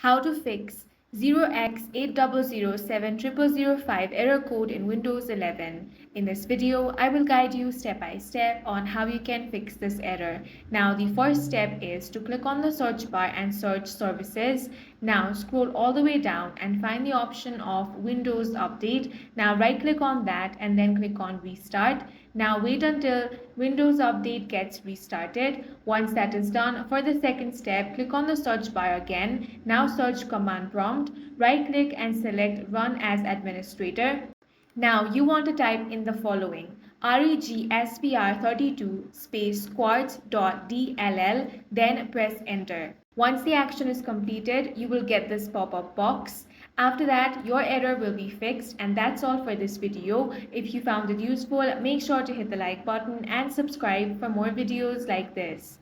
How to fix 0X80070005 error code in Windows 11. In this video, I will guide you step by step on how you can fix this error. Now, the first step is to click on the search bar and search Services. Now, scroll all the way down and find the option of Windows Update. Now, right click on that and then click on Restart. Now, wait until Windows Update gets restarted. Once that is done, for the second step, click on the search bar again. Now search command prompt, right click and select Run as Administrator. Now you want to type in the following: regspr32 space quartz.dll, then press enter. Once the action is completed, you will get this pop-up box. After that, your error will be fixed, and that's all for this video. If you found it useful, make sure to hit the like button and subscribe for more videos like this.